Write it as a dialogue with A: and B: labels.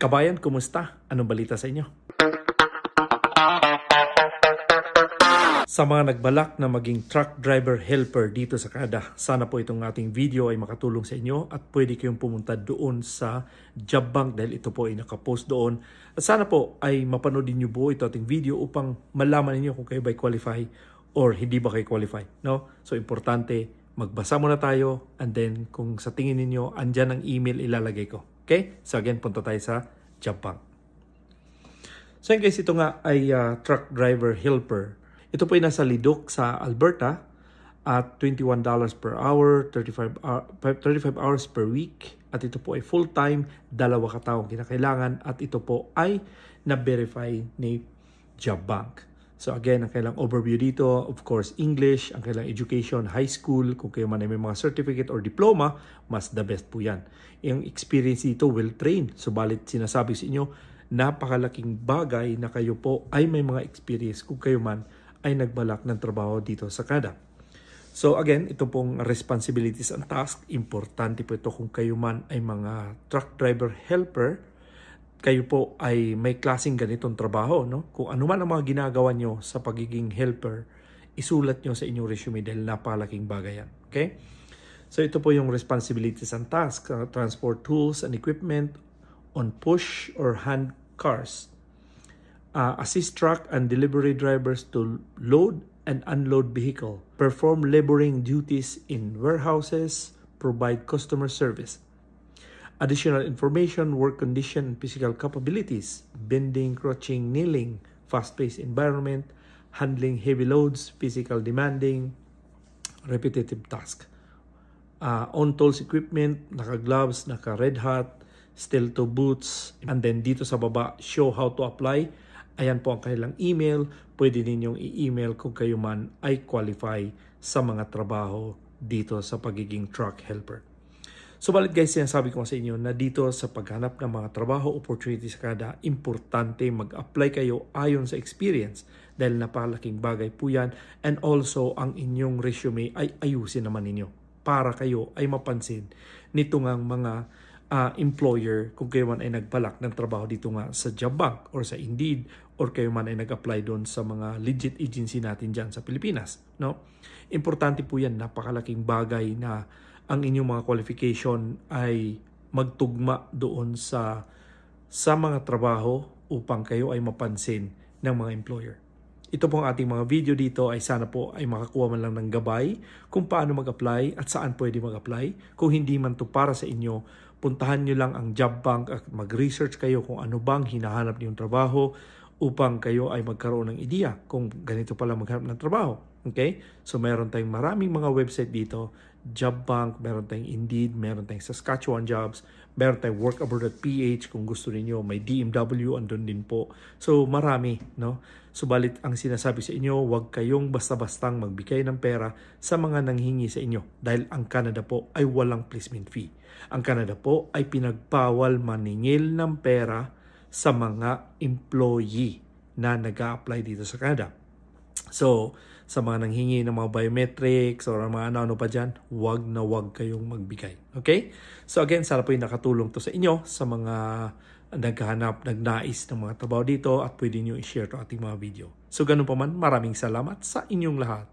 A: Kabayan, kumusta? Anong balita sa inyo? Sa mga nagbalak na maging truck driver helper dito sa Canada, sana po itong ating video ay makatulong sa inyo at pwede kayong pumunta doon sa job bank dahil ito po ay nakapost doon. At sana po ay mapanood niyo po ito ating video upang malaman niyo kung kayo ba qualify or hindi ba kayo qualify. No? So importante, magbasa muna tayo and then kung sa tingin niyo andyan ang email ilalagay ko. Okay? So again, punta tayo sa job bank. So guys, ito nga ay truck driver helper. Ito po ay nasa Leduc sa Alberta at $21 per hour, 35 hours per week. At ito po ay full-time, 2 kataong kinakailangan at ito po ay na-verify ni Job Bank. So again, ang kailang overview dito, of course, English, ang kailang education, high school, kung kayo man ay may mga certificate or diploma, mas the best po yan. Yung experience dito, well-trained. Subalit sinasabi sa inyo, napakalaking bagay na kayo po ay may mga experience kung kayo man ay nagbalak ng trabaho dito sa Canada. So again, ito pong responsibilities and task. Importante po ito kung kayo man ay mga truck driver helper. Kayo po ay may klaseng ganitong trabaho. No? Kung ano man ang mga ginagawa nyo sa pagiging helper, isulat nyo sa inyong resume dahil napakalaking bagay yan. Okay? So ito po yung responsibilities and task. Transport tools and equipment on push or hand cars. Assist truck and delivery drivers to load and unload vehicle, perform laboring duties in warehouses, provide customer service. Additional information, work condition, and physical capabilities, bending, crouching, kneeling, fast-paced environment, handling heavy loads, physical demanding, repetitive task. On tools equipment, naka-gloves, naka-red hat, steel-toe boots, and then dito sa baba, show how to apply. Ayan po ang kanilang email. Pwede ninyong i-email kung kayo man ay qualify sa mga trabaho dito sa pagiging truck helper. So balit guys, sinasabi ko sa inyo na dito sa paghanap ng mga trabaho opportunities sa Canada, importante mag-apply kayo ayon sa experience dahil napakalaking bagay po yan. And also, ang inyong resume ay ayusin naman ninyo para kayo ay mapansin nito ngang mga employer kung kayo man ay nagbalak ng trabaho dito nga sa job bank or sa Indeed or kayo man ay nag-apply doon sa mga legit agency natin dyan sa Pilipinas. No? Importante po yan, napakalaking bagay na ang inyong mga qualification ay magtugma doon sa mga trabaho upang kayo ay mapansin ng mga employer. Ito pong ating mga video dito ay sana po ay makakuha man lang ng gabay kung paano mag-apply at saan pwede mag-apply. Kung hindi man to para sa inyo, puntahan nyo lang ang job bank at mag-research kayo kung ano bang hinahanap niyong trabaho upang kayo ay magkaroon ng ideya kung ganito pala maghanap ng trabaho. Okay? So meron tayong maraming mga website dito. Job Bank, meron tayong Indeed, meron tayong Saskatchewan Jobs, meron tayong workabroad.ph kung gusto niyo, may DMW, andun din po. So marami, no? Subalit ang sinasabi sa inyo, huwag kayong basta-bastang magbigay ng pera sa mga nanghingi sa inyo dahil ang Canada po ay walang placement fee. Ang Canada po ay pinagpawal maningil ng pera sa mga employee na nag-a-apply dito sa Canada. So, sa mga nanghingi ng mga biometrics o mga ano pa dyan, huwag na huwag kayong magbigay. Okay? So again, sana po yung nakatulong to sa inyo sa mga naghahanap, nagnais ng mga trabaho dito at pwede nyo i-share to ating mga video. So ganun pa man, maraming salamat sa inyong lahat.